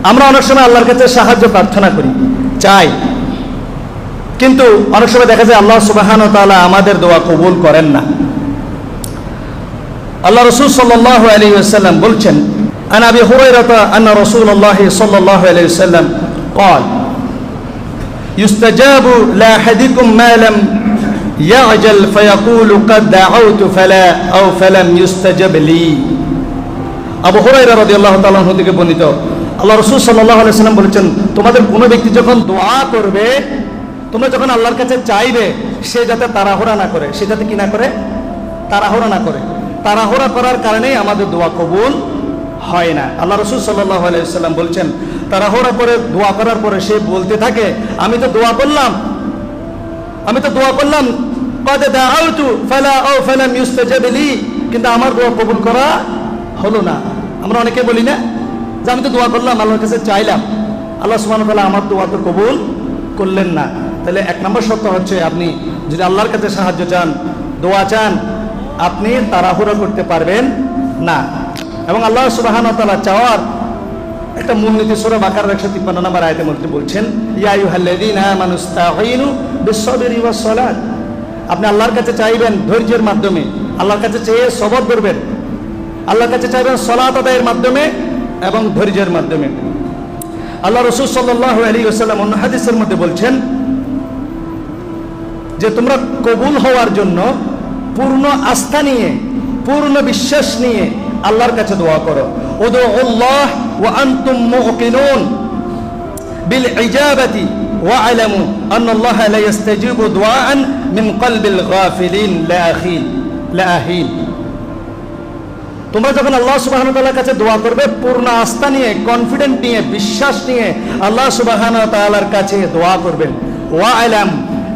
আমরা অনেক সময় আল্লাহর কাছে সাহায্য প্রার্থনা করি, চাই, কিন্তু অনেক সময় দেখা যায় আল্লাহ সুবহানাহু ওয়া তাআলা আমাদের দোয়া কবুল করেন না। আল্লাহ রাসূল সাল্লাল্লাহু আলাইহি ওয়াসাল্লাম বলছেন, আন আবি হুরায়রা আন্না রাসূলুল্লাহ সাল্লাল্লাহু আলাইহি ওয়াসাল্লাম قال يستجاب لاحدكم ما لم يعجل فيقول قد دعوت فلا أو فلم يستجب لي। আবু হুরায়রা রাদিয়াল্লাহু তাআলা আনহু থেকে বর্ণিত, আল্লাহ রাসূল সাল্লাল্লাহু আলাইহি ওয়াসাল্লাম বলেছেন, তোমাদের কোনো ব্যক্তি যখন দোয়া করবে, তোমরা যখন আল্লাহর কাছে চাইবে, সে যাতে তাড়াহুড়া না করে। সে যাতে কি না করে? তাড়াহুড়া না করে। তাড়াহুড়া করার কারণেই আমাদের দোয়া কবুল হয় না। আল্লাহ রাসূল সাল্লাল্লাহু আলাইহি ওয়াসাল্লাম বলছেন, তাড়াহুড়া করে দোয়া করার পরে সে বলতে থাকে, আমি তো দোয়া করলাম কদ দাআউতু ফালা আও ফালাম ইউস্তাজাব লি, কিন্তু আমার দোয়া কবুল করা হলো না। আমরা অনেকে বলি না যে আমি তো দোয়া করলাম, আল্লাহর কাছে চাইলাম, আল্লাহ সুবহানাহু ওয়া তাআলা আমার দোয়া তো কবুল করলেন না। তাহলে এক নম্বর শর্ত হচ্ছে, আপনি যদি আল্লাহর কাছে সাহায্য চান, দোয়া চান, আপনি তাড়াহুড়া করতে পারবেন না। এবং আল্লাহ সুবহানাহু ওয়া তাআলা চাওয়ার একটা মূলনীতি সূরা বাকারার 153 নম্বর আয়াতের মধ্যে বলছেন, ইয়া আইয়ুহাল্লাযীনা আমানু ইসতাঈনু বিস-সাবরি ওয়াস-সালাত। আপনি আল্লাহর কাছে চাইবেন ধৈর্যের মাধ্যমে, আল্লাহর কাছে চেয়ে সবর করবেন, আল্লাহর কাছে চাইবেন সালাত আদায়ের মাধ্যমে এবং ধৈর্যের মাধ্যমে। আল্লাহ রাসূল সাল্লাল্লাহু আলাইহি ওয়াসাল্লাম অন্য হাদিসের মধ্যে বলছেন যে তোমরা কবুল হওয়ার জন্য পূর্ণ আস্থা নিয়ে, পূর্ণ বিশ্বাস নিয়ে আল্লাহর কাছে দোয়া করো। উদউল্লাহ ওয়া আনতুম মুকিনুন বিল ইজাবাতি ওয়া আলামু আন্নাল্লাহা লা ইস্তাজিবু দুআআন মিন কলবিল গাফিলিন লাহিন। তোমরা যখন আল্লাহ সুবহানাহু ওয়া তাআলার কাছে দোয়া করবে, পূর্ণ আস্থা নিয়ে, কনফিডেন্ট নিয়ে, বিশ্বাস নিয়ে আল্লাহ সুবহানাহু ওয়া তাআলার কাছে দোয়া করবেন। ওয়া আলাম,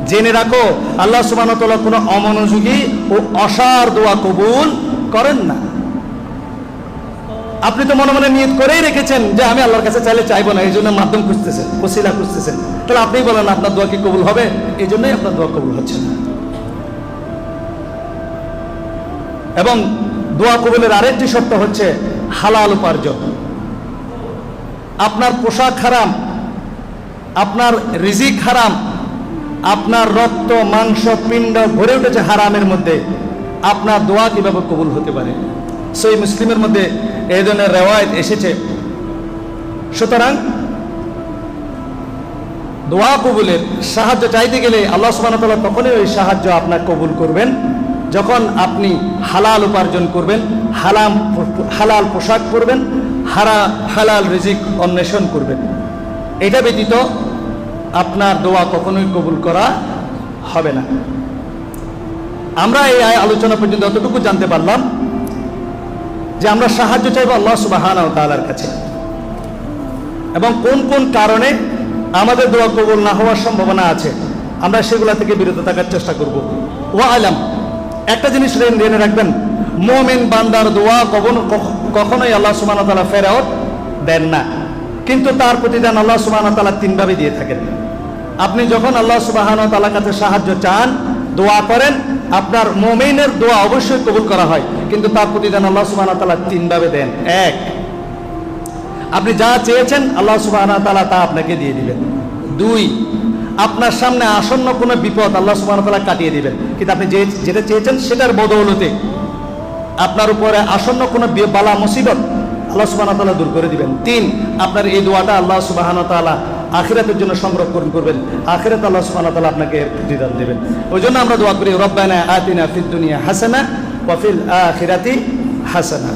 জেনে রাখো, আল্লাহ সুবহানাহু ওয়া তাআলা কোনো অমনোযোগী ও অসার দোয়া কবুল করেন না। আপনি তো মনে মনে নিয়ত করেই রেখেছেন যে আমি আল্লাহর কাছে চাইলে চাইবো না, এই জন্য মাধ্যম খুঁজতেছেন, ওসিলা খুঁজতেছেন, তাহলে আপনি বলেন আপনার দোয়া কি কবুল হবে? এই জন্যই আপনার দোয়া কবুল হচ্ছে না। এবং দোয়া কবুলের আরেকটি শর্ত হচ্ছে হালাল উপার্জন। আপনার পোশাক হারাম, আপনার রিজিক হারাম, আপনার রক্ত মাংস পিণ্ড ভরে উঠেছে হারামের মধ্যে, আপনার দোয়া কিভাবে কবুল হতে পারে? সহিহ মুসলিমের মধ্যে এই ধরনের রিওয়ায়াত এসেছে। সুতরাং দোয়া কবুলের সাহায্য চাইতে গেলে আল্লাহ সুবহানাহু ওয়া তাআলা তখনই ওই সাহায্য আপনার কবুল করবেন যখন আপনি হালাল উপার্জন করবেন, হালাল পোশাক পরবেন, হালাল রিজিক অন্বেষণ করবেন। এটা ব্যতীত আপনার দোয়া কখনোই কবুল করা হবে না। আমরা এই আলোচনা পর্যন্ত অতটুকু জানতে পারলাম যে আমরা সাহায্য চাইব আল্লাহ সুবহানাহু ওয়া তাআলার কাছে, এবং কোন কোন কারণে আমাদের দোয়া কবুল না হওয়ার সম্ভাবনা আছে আমরা সেগুলা থেকে বিরত থাকার চেষ্টা করব। ওয়া আলাম, একটা জিনিস জেনে রাখবেন, মুমিন বান্দার দোয়া কখনোই আল্লাহ সুবহানাহু ওয়া তাআলা ফেরত দেন না, কিন্তু তার প্রতিদান আল্লাহ সুবহানাহু ওয়া তাআলা তিনভাবে দিয়ে থাকেন। আপনি যখন আল্লাহ সুবহানাহু ওয়া তাআলার কাছে সাহায্য চান, দোয়া করেন, আপনার মুমিনের দোয়া অবশ্যই কবুল করা হয়, কিন্তু তার প্রতিদান আল্লাহ সুবহানাহু ওয়া তাআলা তিনভাবে দেন। এক, আপনি যা চেয়েছেন আল্লাহ সুবহানাহু ওয়া তাআলা তা আপনাকে দিয়ে দিবেন। দুই, আপনার সামনে আসন্ন কোনো বিপদ আল্লাহ সুবহানাহু ওয়া তাআলা কাটিয়ে দিবেন, কিন্তু আপনি যেটা চেয়েছেন সেটার বদৌলতে আপনার উপরে আসন্ন কোনো বালা মুসিবত আল্লাহ সুবহানাহু ওয়া তাআলা দূর করে দিবেন। তিন, আপনার এই দোয়াটা আল্লাহ সুবহানাহু ওয়া তাআলা আখিরাতের জন্য সংরক্ষণ করবেন, আখিরাতে আল্লাহ সুবহানাহু ওয়া তাআলা আপনাকে প্রতিদান দেবেন। ওই জন্য আমরা দোয়া করি, রব্বানা আতিনা ফিদ দুনিয়া হাসানা ওয়া ফিল আখিরাতি হাসানা।